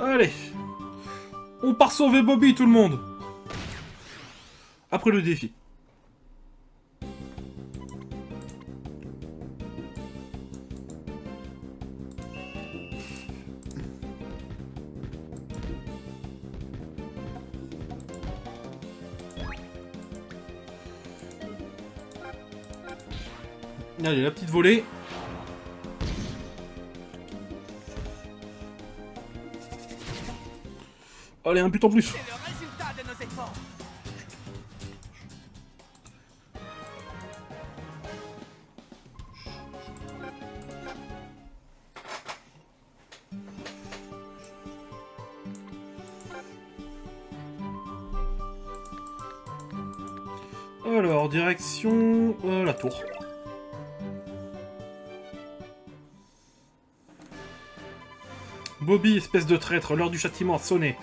Allez. On part sauver Bobby, tout le monde. Après le défi. Allez, la petite volée. Allez, un but en plus. C'est le résultat de nos efforts. Alors, direction la tour. Bobby, espèce de traître, l'heure du châtiment a sonné.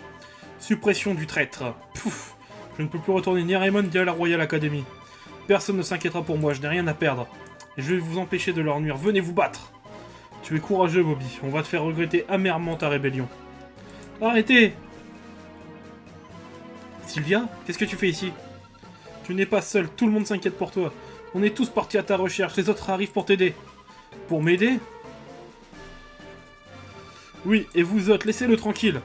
Suppression du traître. Pouf. Je ne peux plus retourner ni à Raymond ni à la Royal Academy. Personne ne s'inquiétera pour moi, je n'ai rien à perdre. Et je vais vous empêcher de leur nuire. Venez vous battre. Tu es courageux, Bobby. On va te faire regretter amèrement ta rébellion. Arrêtez! Sylvia, qu'est-ce que tu fais ici? Tu n'es pas seul, tout le monde s'inquiète pour toi. On est tous partis à ta recherche, les autres arrivent pour t'aider. Pour m'aider? Oui, et vous autres, laissez-le tranquille.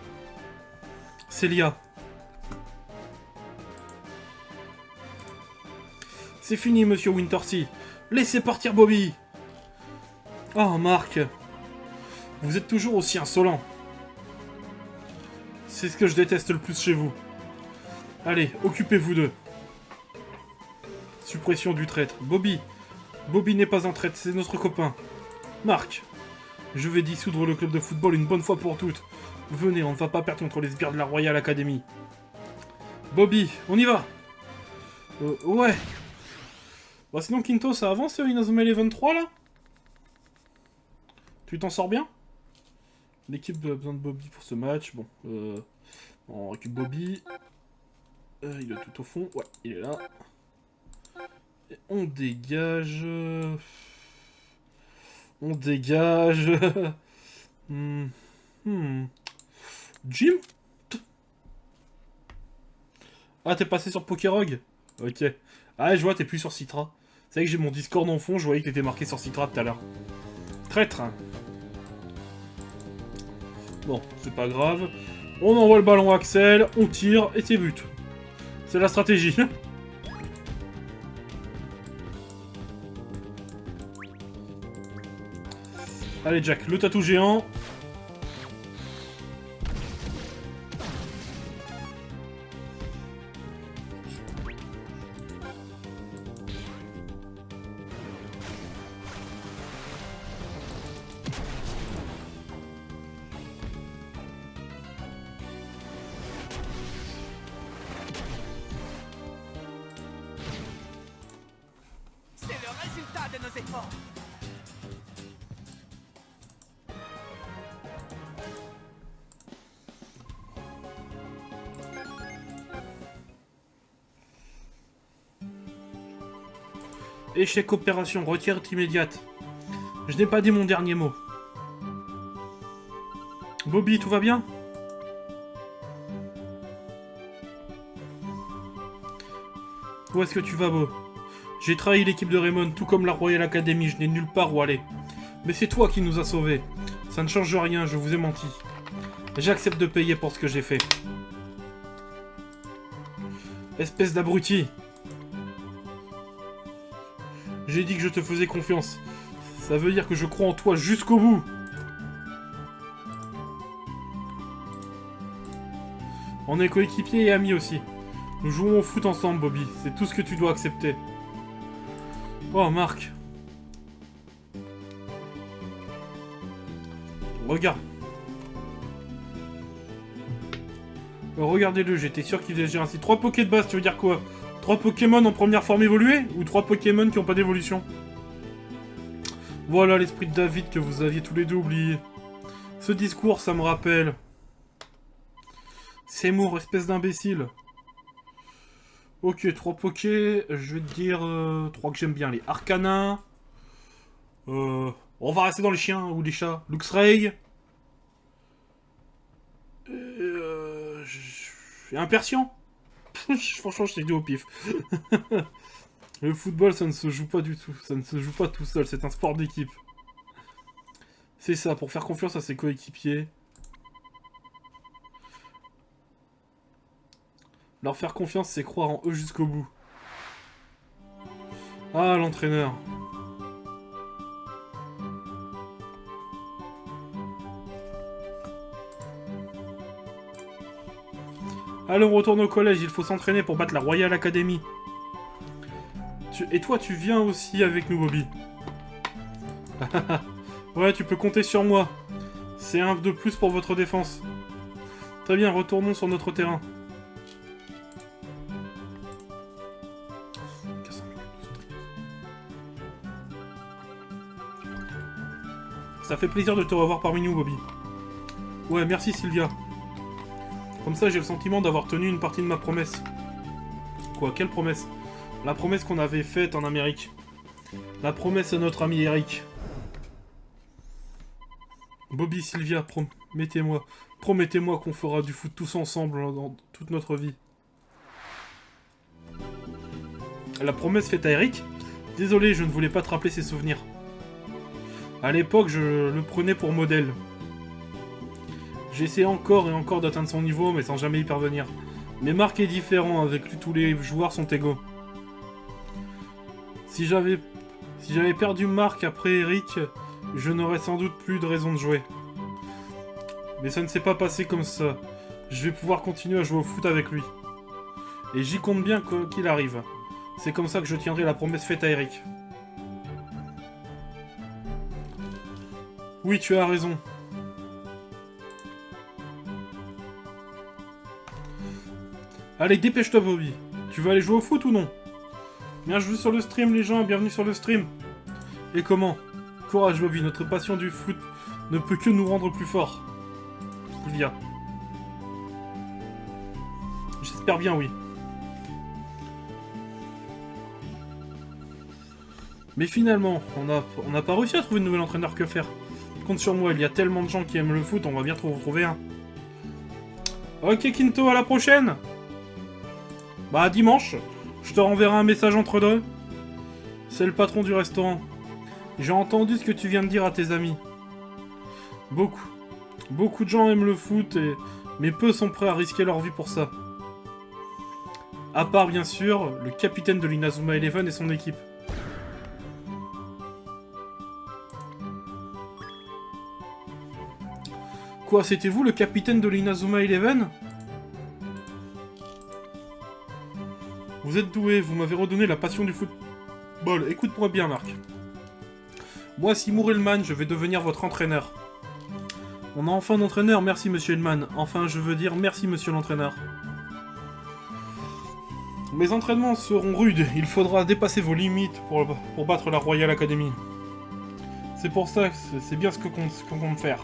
Célia. C'est fini, monsieur Wintersea. Laissez partir Bobby. Oh, Marc. Vous êtes toujours aussi insolent. C'est ce que je déteste le plus chez vous. Allez, occupez-vous d'eux. Suppression du traître. Bobby. Bobby n'est pas un traître, c'est notre copain. Marc. Je vais dissoudre le club de football une bonne fois pour toutes. Venez, on ne va pas perdre contre les sbires de la Royal Academy. Bobby, on y va. Ouais. Bah sinon, Quinto, ça avance, Inazuma Eleven 3, là? Tu t'en sors bien? L'équipe a besoin de Bobby pour ce match. Bon, on récupère Bobby. Il est tout au fond. Ouais, il est là. Et on dégage. On dégage. Jim? Ah, t'es passé sur Pokérog? Ok. Ah, je vois, t'es plus sur Citra. C'est vrai que j'ai mon Discord en fond, je voyais que t'étais marqué sur Citra tout à l'heure. Traître. Bon, c'est pas grave. On envoie le ballon à Axel, on tire, et c'est but. C'est la stratégie. Allez, Jack, le tatou géant. C'est le résultat de nos efforts. Échec opération, retirette immédiate. Je n'ai pas dit mon dernier mot. Bobby, tout va bien? Où est-ce que tu vas, Bo? J'ai trahi l'équipe de Raymond, tout comme la Royal Academy, je n'ai nulle part où aller. Mais c'est toi qui nous as sauvés. Ça ne change rien, je vous ai menti. J'accepte de payer pour ce que j'ai fait. Espèce d'abruti. J'ai dit que je te faisais confiance. Ça veut dire que je crois en toi jusqu'au bout. On est coéquipiers et amis aussi. Nous jouons au foot ensemble, Bobby. C'est tout ce que tu dois accepter. Oh, Marc. Regarde. Regardez-le, j'étais sûr qu'il faisait ainsi. 3 Poké de base, tu veux dire quoi? 3 Pokémon en première forme évoluée? Ou 3 Pokémon qui n'ont pas d'évolution? Voilà l'esprit de David que vous aviez tous les deux oublié. Ce discours, ça me rappelle. Seymour, espèce d'imbécile. Ok, 3 Poké. Je vais te dire 3 que j'aime bien. Les Arcana. On va rester dans les chiens ou les chats. Luxray. Un Persian? Franchement, je t'ai dit au pif. Le football, ça ne se joue pas du tout. Ça ne se joue pas tout seul, c'est un sport d'équipe. C'est ça, pour faire confiance à ses coéquipiers. Leur faire confiance, c'est croire en eux jusqu'au bout. Ah, l'entraîneur. Allez, on retourne au collège, il faut s'entraîner pour battre la Royal Academy. Et toi, tu viens aussi avec nous, Bobby. Ouais, tu peux compter sur moi. C'est un de plus pour votre défense. Très bien, retournons sur notre terrain. Ça fait plaisir de te revoir parmi nous, Bobby. Ouais, merci Sylvia. Comme ça, j'ai le sentiment d'avoir tenu une partie de ma promesse. Quoi, quelle promesse? La promesse qu'on avait faite en Amérique. La promesse à notre ami Eric. Bobby, Sylvia, promettez-moi qu'on fera du foot tous ensemble dans toute notre vie. La promesse faite à Eric? Désolé, je ne voulais pas te rappeler ses souvenirs. À l'époque, je le prenais pour modèle. J'essaie encore et encore d'atteindre son niveau, mais sans jamais y parvenir. Mais Marc est différent, avec lui tous les joueurs sont égaux. Si j'avais perdu Marc après Eric, je n'aurais sans doute plus de raison de jouer. Mais ça ne s'est pas passé comme ça. Je vais pouvoir continuer à jouer au foot avec lui. Et j'y compte bien quoi qu'il arrive. C'est comme ça que je tiendrai la promesse faite à Eric. Oui, tu as raison. Allez, dépêche-toi, Bobby. Tu veux aller jouer au foot ou non? Bien joué sur le stream, les gens. Bienvenue sur le stream. Et comment? Courage, Bobby. Notre passion du foot ne peut que nous rendre plus forts. Sylvia. J'espère bien, oui. Mais finalement, on n'a pas réussi à trouver de nouvel entraîneur. Que faire? Compte sur moi, il y a tellement de gens qui aiment le foot, on va bien trouver un. Ok, Quinto, à la prochaine! Bah, dimanche, je te renverrai un message entre deux. C'est le patron du restaurant. J'ai entendu ce que tu viens de dire à tes amis. Beaucoup de gens aiment le foot, mais peu sont prêts à risquer leur vie pour ça. À part, bien sûr, le capitaine de l'Inazuma Eleven et son équipe. Quoi, c'était vous le capitaine de l'Inazuma Eleven? Vous êtes doué, vous m'avez redonné la passion du football. Écoute-moi bien, Marc. Moi, Seymour Hillman, je vais devenir votre entraîneur. On a enfin un entraîneur, merci monsieur Hillman. Enfin, je veux dire merci monsieur l'entraîneur. Mes entraînements seront rudes, il faudra dépasser vos limites pour battre la Royal Academy. C'est pour ça que c'est bien ce qu'on compte faire.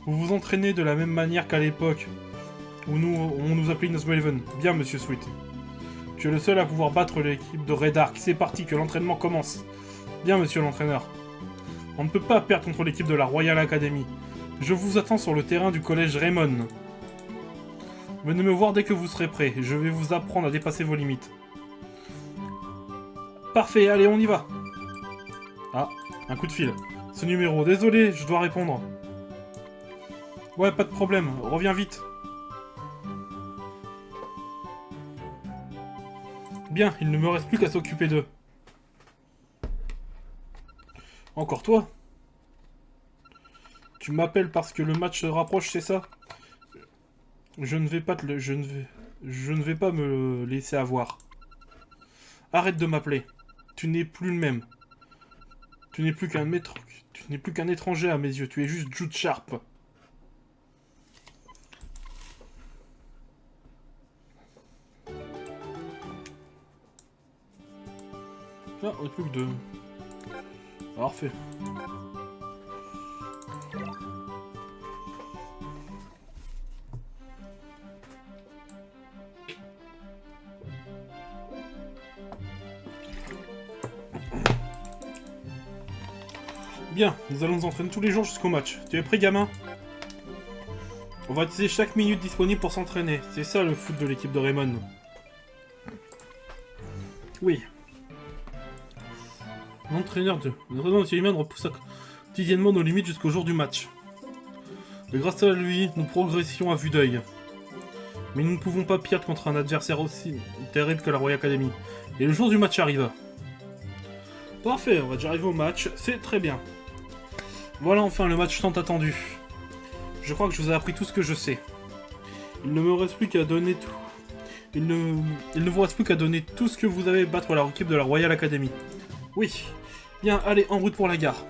Vous vous entraînez de la même manière qu'à l'époque, où on nous appelait Inazuma Eleven. Bien, monsieur Sweet. Tu es le seul à pouvoir battre l'équipe de Red Ark. C'est parti, que l'entraînement commence. Bien, monsieur l'entraîneur. On ne peut pas perdre contre l'équipe de la Royal Academy. Je vous attends sur le terrain du collège Raymond. Venez me voir dès que vous serez prêt. Je vais vous apprendre à dépasser vos limites. Parfait, allez, on y va. Ah, un coup de fil. Ce numéro, désolé, je dois répondre. Ouais, pas de problème, reviens vite. Bien, il ne me reste plus qu'à s'occuper d'eux. Encore toi? Tu m'appelles parce que le match se rapproche, c'est ça? Je ne vais pas me laisser avoir. Arrête de m'appeler. Tu n'es plus le même. Tu n'es plus qu'un étranger à mes yeux. Tu es juste Jude Sharp. Ah, on n'a plus que deux. Parfait. Bien, nous allons nous entraîner tous les jours jusqu'au match. Tu es prêt, gamin? On va utiliser chaque minute disponible pour s'entraîner. C'est ça le foot de l'équipe de Raymond. Oui. L'entraîneur de Suleiman repousse quotidiennement nos limites jusqu'au jour du match. Et grâce à lui, nous progressions à vue d'œil. Mais nous ne pouvons pas perdre contre un adversaire aussi terrible que la Royal Academy. Et le jour du match arrive. Parfait, on va déjà arriver au match, c'est très bien. Voilà enfin le match tant attendu. Je crois que je vous ai appris tout ce que je sais. Il ne me reste plus qu'à donner tout. Il ne vous reste plus qu'à donner tout ce que vous avez battre la équipe de la Royal Academy. Oui. Bien, allez, en route pour la gare.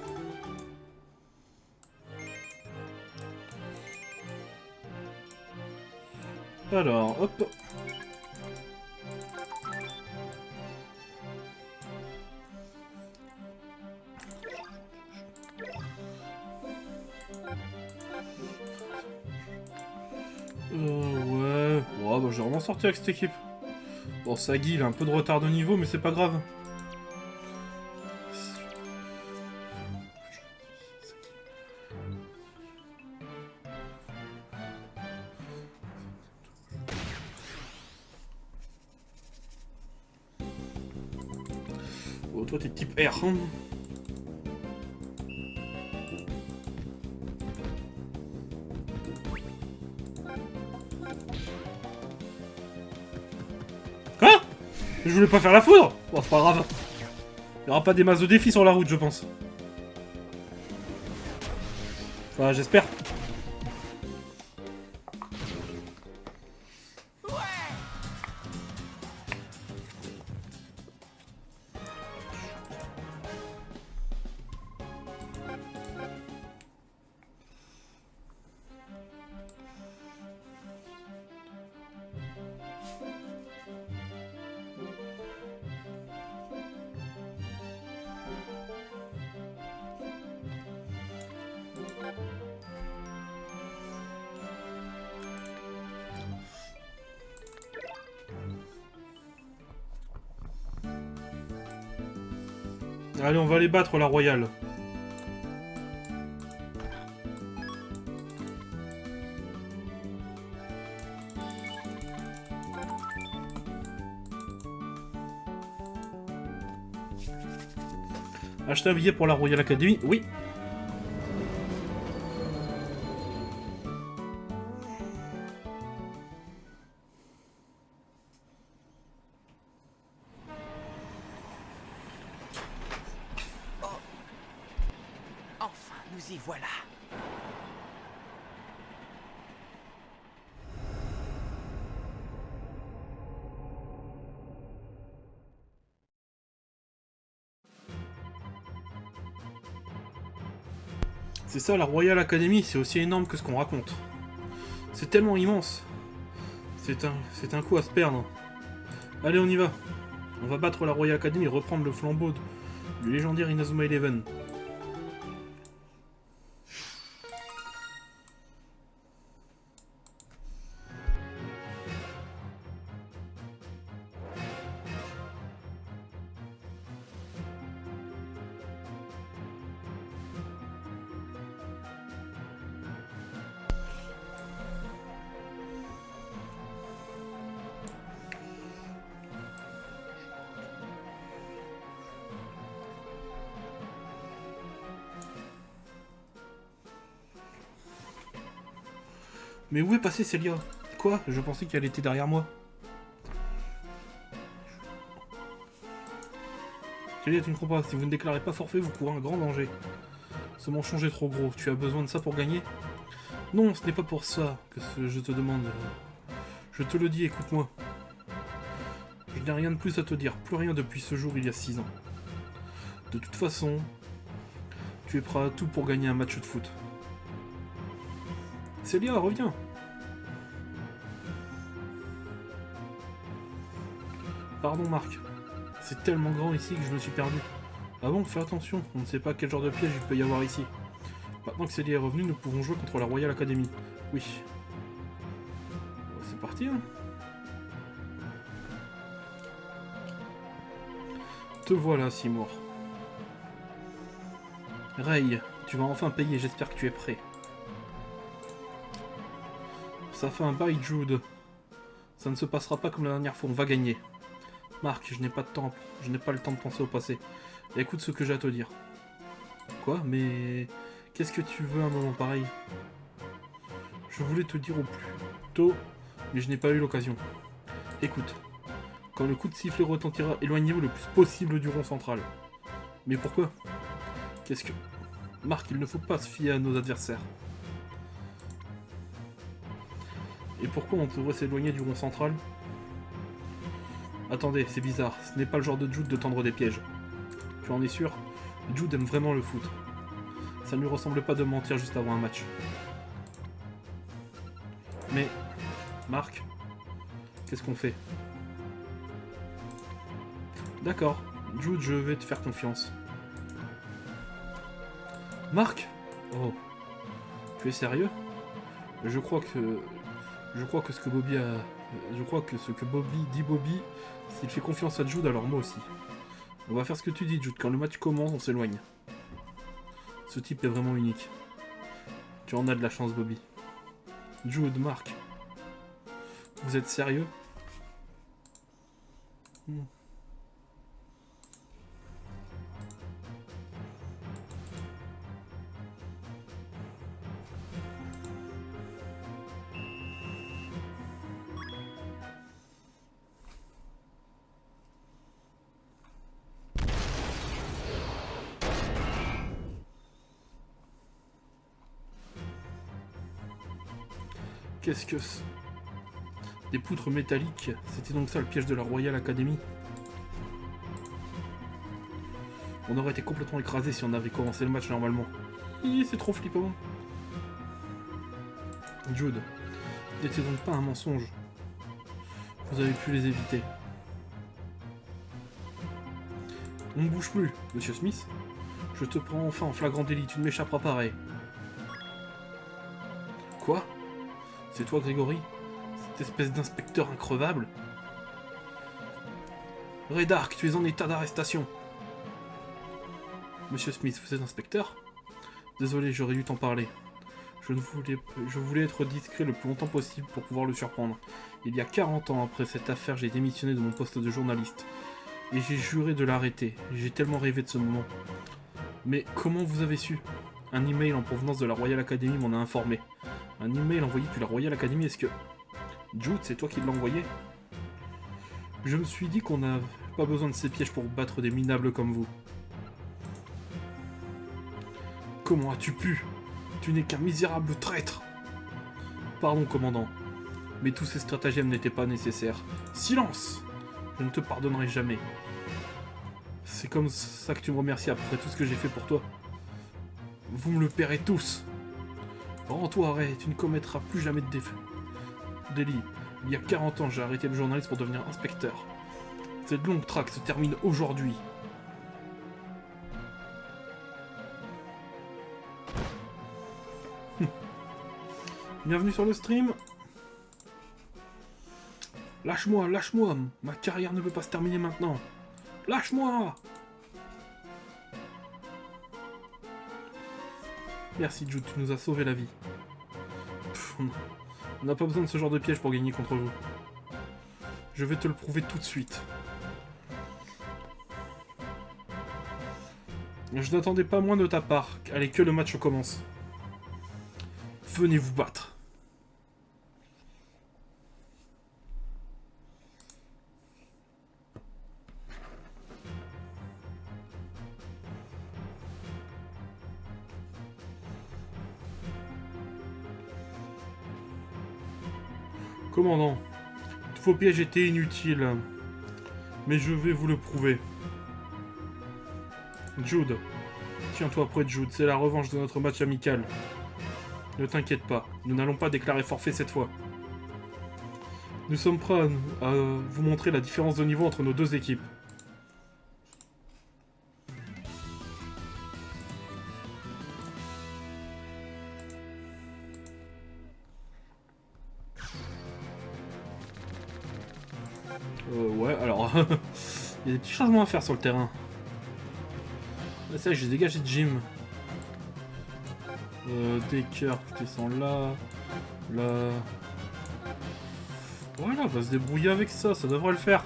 Alors, hop. Ouais. Oh, bah, je vais vraiment sortir avec cette équipe. Bon, Sagi, il a un peu de retard de niveau, mais c'est pas grave. Oh, toi, t'es type R. Hein. Quoi? Je voulais pas faire la foudre. Bon, c'est pas grave. Il y aura pas des masses de défis sur la route, je pense. Enfin, j'espère. Allez, on va aller battre la Royale. Acheter un billet pour la Royal Academy? Oui. Enfin, nous y voilà. C'est ça, la Royal Academy, c'est aussi énorme que ce qu'on raconte. C'est tellement immense. C'est un coup à se perdre. Allez, on y va. On va battre la Royal Academy et reprendre le flambeau du légendaire Inazuma Eleven. Mais où est passée Célia? Quoi? Je pensais qu'elle était derrière moi. Célia, tu ne comprends pas. Si vous ne déclarez pas forfait, vous courez un grand danger. Ce mensonge est trop gros. Tu as besoin de ça pour gagner? Non, ce n'est pas pour ça que je te demande. Je te le dis, écoute-moi. Je n'ai rien de plus à te dire. Plus rien depuis ce jour il y a 6 ans. De toute façon, tu es prêt à tout pour gagner un match de foot. Célia, reviens. Pardon Marc, c'est tellement grand ici que je me suis perdu. Ah bon, fais attention, on ne sait pas quel genre de piège il peut y avoir ici. Maintenant que Célia est revenue, nous pouvons jouer contre la Royal Academy. Oui. C'est parti, hein. Te voilà, Seymour. Ray, tu vas enfin payer, j'espère que tu es prêt. Ça fait un bail, Jude. Ça ne se passera pas comme la dernière fois, on va gagner. Marc, je n'ai pas de temps, je n'ai pas le temps de penser au passé. Écoute ce que j'ai à te dire. Quoi? Mais... Qu'est-ce que tu veux à un moment pareil? Je voulais te dire au plus tôt, mais je n'ai pas eu l'occasion. Écoute, quand le coup de sifflet retentira, éloignez-vous le plus possible du rond central. Mais pourquoi? Qu'est-ce que... Marc, il ne faut pas se fier à nos adversaires. Et pourquoi on devrait s'éloigner du rond central? Attendez, c'est bizarre, ce n'est pas le genre de Jude de tendre des pièges. Tu en es sûr? Jude aime vraiment le foot. Ça ne lui ressemble pas de mentir juste avant un match. Mais... Marc, qu'est-ce qu'on fait? D'accord, Jude, je vais te faire confiance. Marc? Oh. Tu es sérieux? Je crois que ce que Bobby a... Je crois que ce que Bobby dit Bobby, s'il fait confiance à Jude, alors moi aussi. On va faire ce que tu dis, Jude. Quand le match commence, on s'éloigne. Ce type est vraiment unique. Tu en as de la chance, Bobby. Jude, Marc. Vous êtes sérieux? Qu'est-ce que c'est? Des poutres métalliques? C'était donc ça le piège de la Royal Academy? On aurait été complètement écrasé si on avait commencé le match normalement. C'est trop flippant. Jude, n'était donc pas un mensonge. Vous avez pu les éviter. On ne bouge plus, Monsieur Smith. Je te prends enfin en flagrant délit, tu ne m'échapperas pareil. Quoi? C'est toi, Grégory? Cette espèce d'inspecteur increvable? Ray Dark, tu es en état d'arrestation. Monsieur Smith, vous êtes inspecteur? Désolé, j'aurais dû t'en parler. Je voulais être discret le plus longtemps possible pour pouvoir le surprendre. Il y a 40 ans après cette affaire, j'ai démissionné de mon poste de journaliste. Et j'ai juré de l'arrêter. J'ai tellement rêvé de ce moment. Mais comment vous avez su? Un email en provenance de la Royal Academy m'en a informé. Un email envoyé depuis la Royal Academy, est-ce que... Jude, c'est toi qui l'as envoyé? Je me suis dit qu'on n'a pas besoin de ces pièges pour battre des minables comme vous. Comment as-tu pu? Tu n'es qu'un misérable traître. Pardon, commandant. Mais tous ces stratagèmes n'étaient pas nécessaires. Silence! Je ne te pardonnerai jamais. C'est comme ça que tu me remercies après tout ce que j'ai fait pour toi. Vous me le paierez tous. Rends-toi, arrête, tu ne commettras plus jamais de délit. Il y a 40 ans, j'ai arrêté le journaliste pour devenir inspecteur. Cette longue traque se termine aujourd'hui. Bienvenue sur le stream. Lâche-moi, lâche-moi. Ma carrière ne peut pas se terminer maintenant. Lâche-moi. Merci Jude, tu nous as sauvé la vie. On n'a pas besoin de ce genre de piège pour gagner contre vous. Je vais te le prouver tout de suite. Je n'attendais pas moins de ta part. Allez, que le match commence. Venez vous battre. Commandant, vos pièges étaient inutiles, mais je vais vous le prouver. Jude, tiens-toi près de Jude, c'est la revanche de notre match amical. Ne t'inquiète pas, nous n'allons pas déclarer forfait cette fois. Nous sommes prêts à vous montrer la différence de niveau entre nos deux équipes. Ouais, alors... il y a des petits changements à faire sur le terrain. Là, ça, j'ai dégagé de Jim. Decker, tu descends là. Là... Voilà, va se débrouiller avec ça, ça devrait le faire.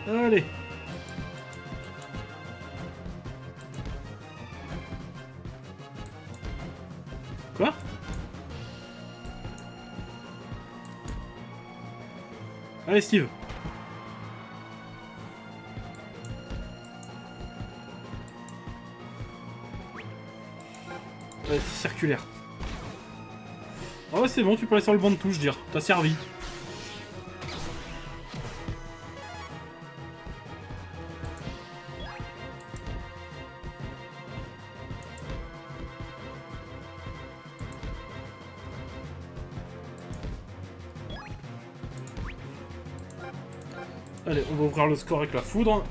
Allez. Quoi? Allez Steve. Ouais, c'est circulaire. Ah ouais, c'est bon, tu peux aller sur le banc de touche, dire. T'as servi. Allez, on va ouvrir le score avec la foudre.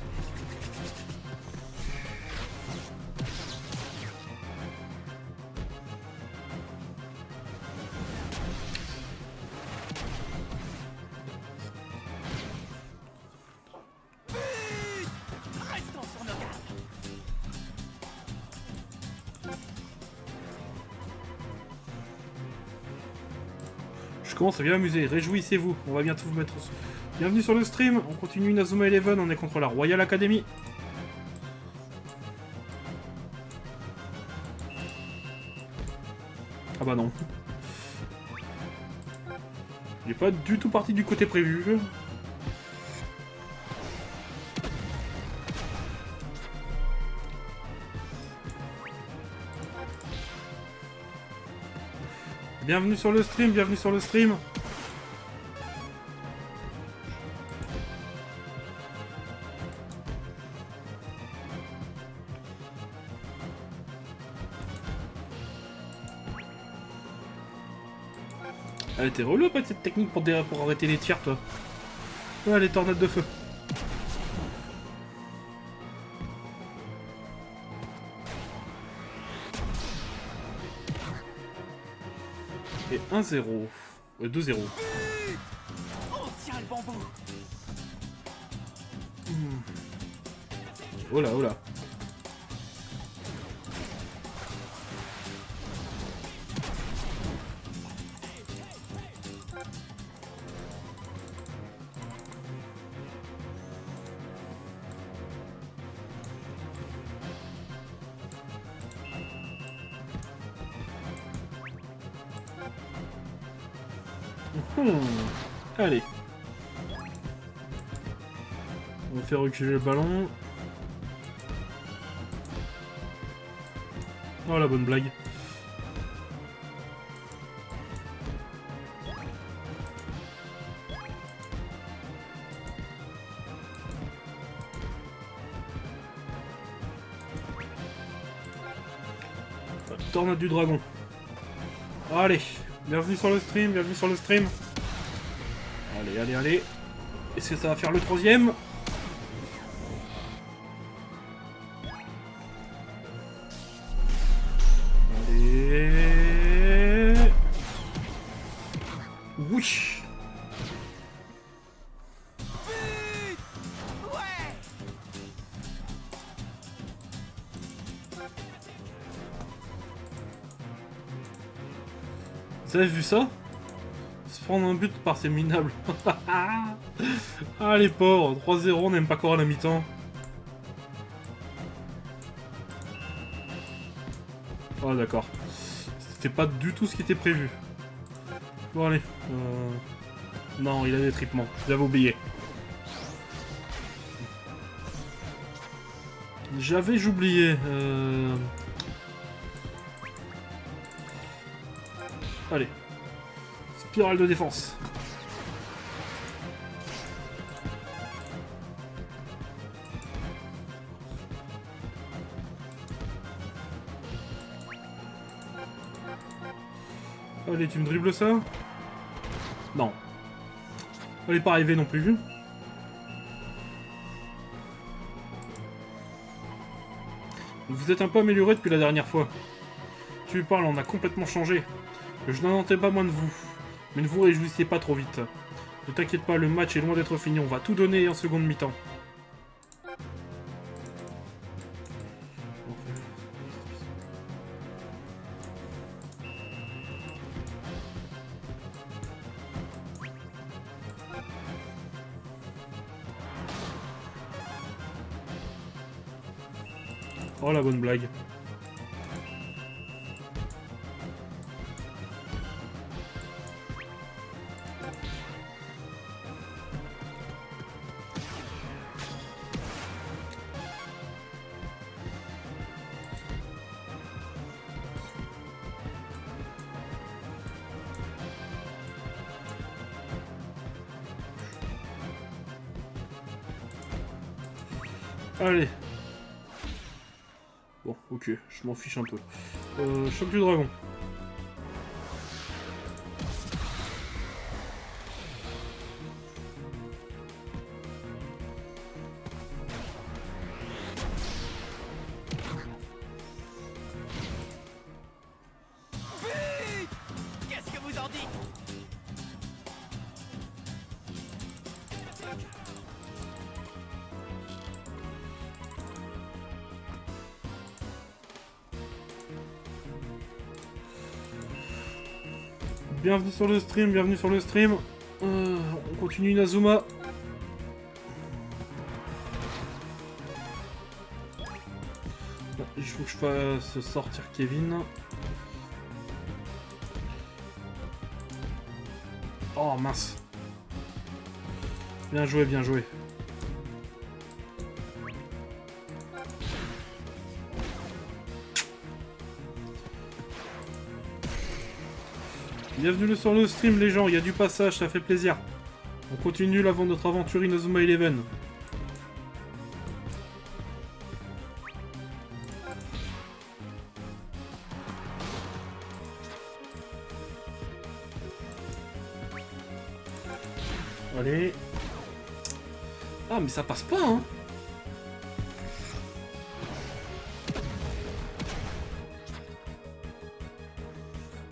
Restons sur nos gardes. Je commence à bien m'amuser, réjouissez-vous, on va bientôt vous mettre... Bienvenue sur le stream, on continue Inazuma Eleven, on est contre la Royal Academy. Ah bah non. Il est pas du tout parti du côté prévu. Bienvenue sur le stream, bienvenue sur le stream. Elle était relou pas cette technique pour arrêter les tirs toi. Ah les tornades de feu. Et 1-0. 2-0. On tient le bambou. Oh là, oh là. Allez. On va faire reculer le ballon. Oh la bonne blague. Tornade du dragon. Allez, bienvenue sur le stream, bienvenue sur le stream. Allez, allez, allez. Est-ce que ça va faire le troisième? Allez. Oui. Vous avez vu ça? Se prendre un but par ces minables. Ah les pauvres, 3-0, on n'aime pas encore à la mi-temps. Ah d'accord. C'était pas du tout ce qui était prévu. Bon allez. Non, il a des tripements. J'avais oublié. J'avais oublié. Allez. Spirale de défense. Allez, tu me dribbles ça? Non. Elle est pas arrivée non plus. Vous êtes un peu amélioré depuis la dernière fois. Tu parles, on a complètement changé. Je n'en entends pas moins de vous. Mais ne vous réjouissez pas trop vite. Ne t'inquiète pas, le match est loin d'être fini. On va tout donner en seconde mi-temps. Oh la bonne blague. Allez. Bon, ok, je m'en fiche un peu. Choc du dragon. Vite! Qu'est-ce que vous en dites? Bienvenue sur le stream, bienvenue sur le stream. On continue Inazuma. Il faut que je fasse sortir Kevin. Oh mince. Bien joué, bien joué. Bienvenue sur le stream les gens, il y a du passage, ça fait plaisir. On continue notre aventure Inazuma Eleven. Allez. Ah mais ça passe pas hein.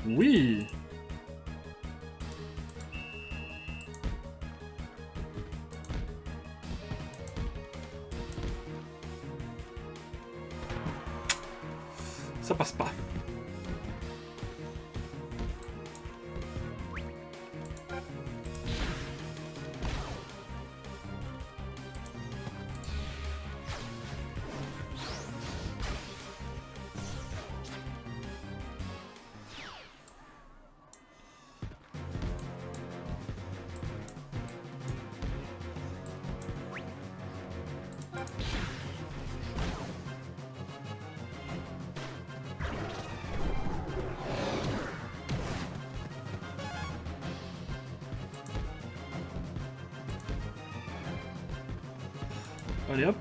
Oui. Ça passe pas. Allez hop.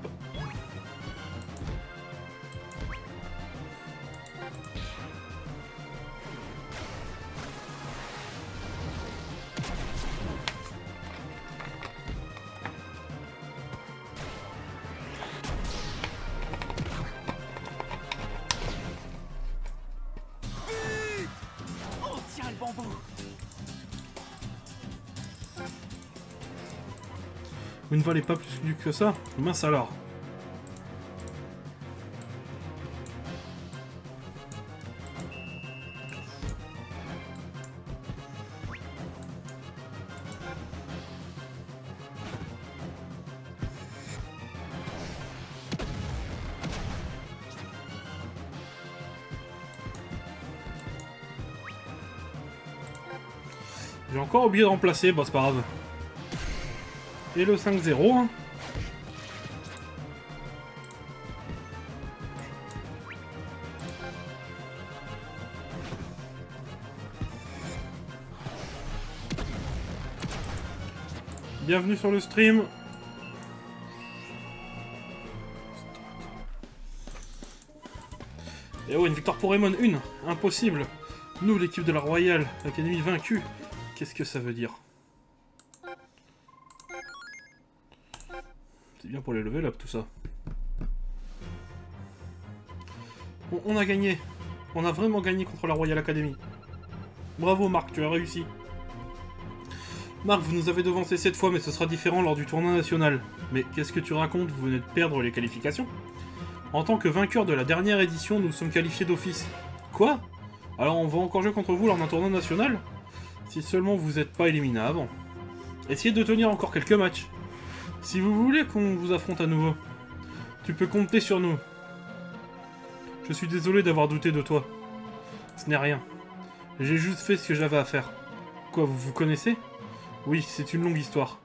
Vite! On tient le bambou! Vous ne valez pas plus que ça? Mince alors. J'ai encore oublié de remplacer, bah c'est pas grave. Et le 5-0, hein. Bienvenue sur le stream. Et oh, une victoire pour Raymond, une. Impossible. Nous, l'équipe de la Royal Academy vaincue. Qu'est-ce que ça veut dire? C'est bien pour les level up tout ça. On a gagné. On a vraiment gagné contre la Royal Academy. Bravo Marc, tu as réussi. Marc, vous nous avez devancé cette fois, mais ce sera différent lors du tournoi national. Mais qu'est-ce que tu racontes? Vous venez de perdre les qualifications? En tant que vainqueur de la dernière édition, nous sommes qualifiés d'office. Quoi? Alors on va encore jouer contre vous lors d'un tournoi national? Si seulement vous n'êtes pas éliminé avant. Essayez de tenir encore quelques matchs. Si vous voulez qu'on vous affronte à nouveau, tu peux compter sur nous. Je suis désolé d'avoir douté de toi. Ce n'est rien. J'ai juste fait ce que j'avais à faire. Quoi, vous vous connaissez? Oui, c'est une longue histoire.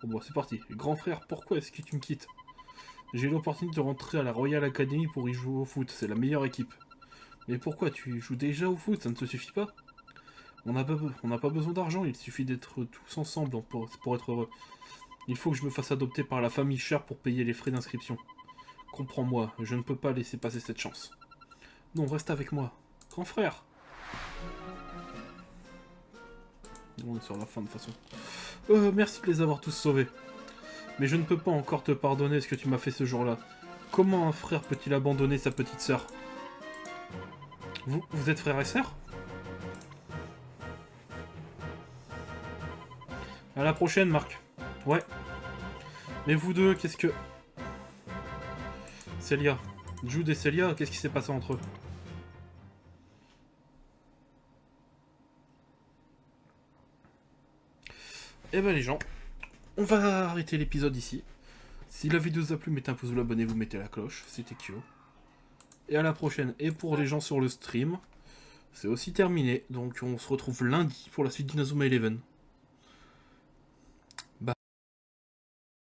Bon, c'est parti. Grand frère, pourquoi est-ce que tu me quittes? J'ai eu l'opportunité de rentrer à la Royal Academy pour y jouer au foot. C'est la meilleure équipe. Mais pourquoi? Tu joues déjà au foot? Ça ne te suffit pas? On n'a pas besoin d'argent. Il suffit d'être tous ensemble pour être heureux. Il faut que je me fasse adopter par la famille Cher pour payer les frais d'inscription. Comprends-moi, je ne peux pas laisser passer cette chance. Non, reste avec moi. Grand frère. On est sur la fin de toute façon. Merci de les avoir tous sauvés. Mais je ne peux pas encore te pardonner ce que tu m'as fait ce jour-là. Comment un frère peut-il abandonner sa petite sœur? Vous êtes frères et sœurs? À la prochaine, Marc. Ouais. Mais vous deux, qu'est-ce que... Célia. Jude et Célia, qu'est-ce qui s'est passé entre eux? Eh ben les gens, on va arrêter l'épisode ici. Si la vidéo vous a plu, mettez un pouce bleu, abonnez-vous, mettez la cloche, c'était Kyo. Et à la prochaine. Et pour les gens sur le stream, c'est aussi terminé. Donc on se retrouve lundi pour la suite d'Inazuma Eleven.